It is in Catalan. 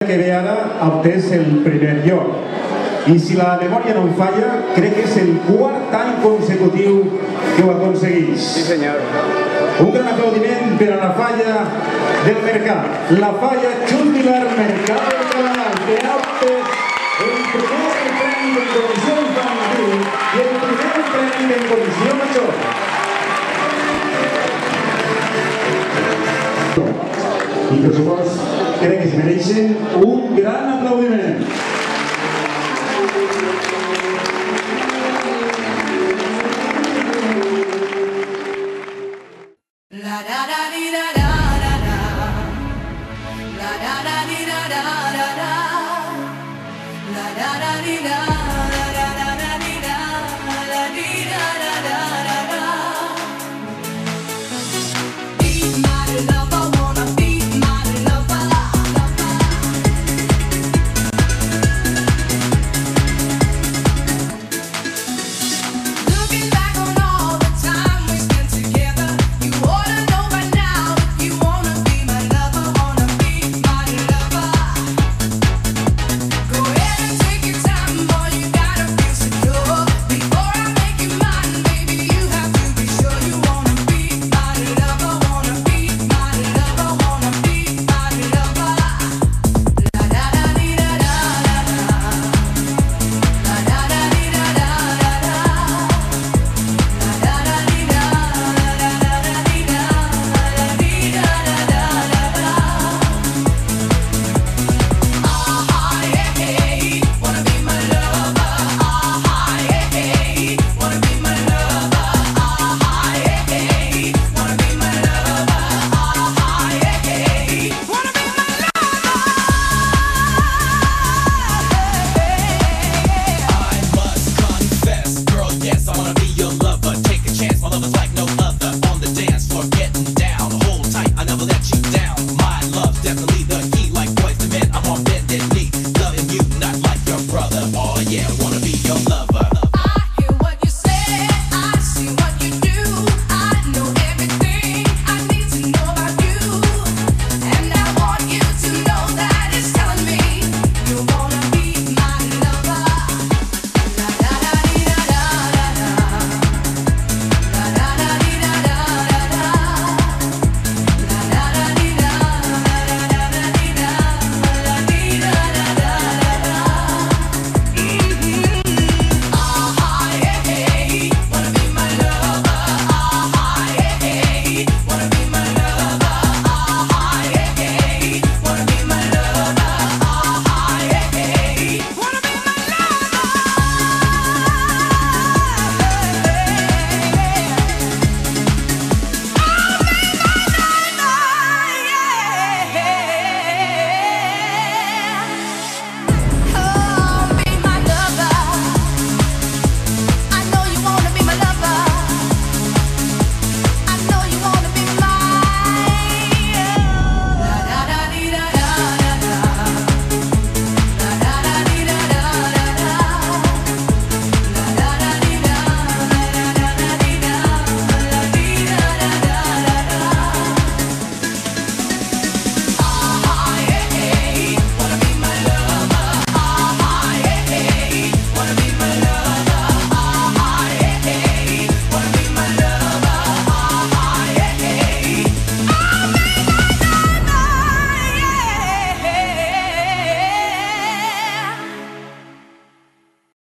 que ve ara ha obtès el primer lloc. I si la memòria no em falla, crec que és el quart any consecutiu que ho aconsegueix. Sí, senyor. Un gran aplaudiment per a la falla del Mercat. La falla Jubilar Mercat del Canal, que ha obtès el primer premi de condició infantil i el primer premi de condició major. I per supost, crec que es mereixen un gran aplaudiment. La da da di da da da da. La da da di da da da da. La da da di da.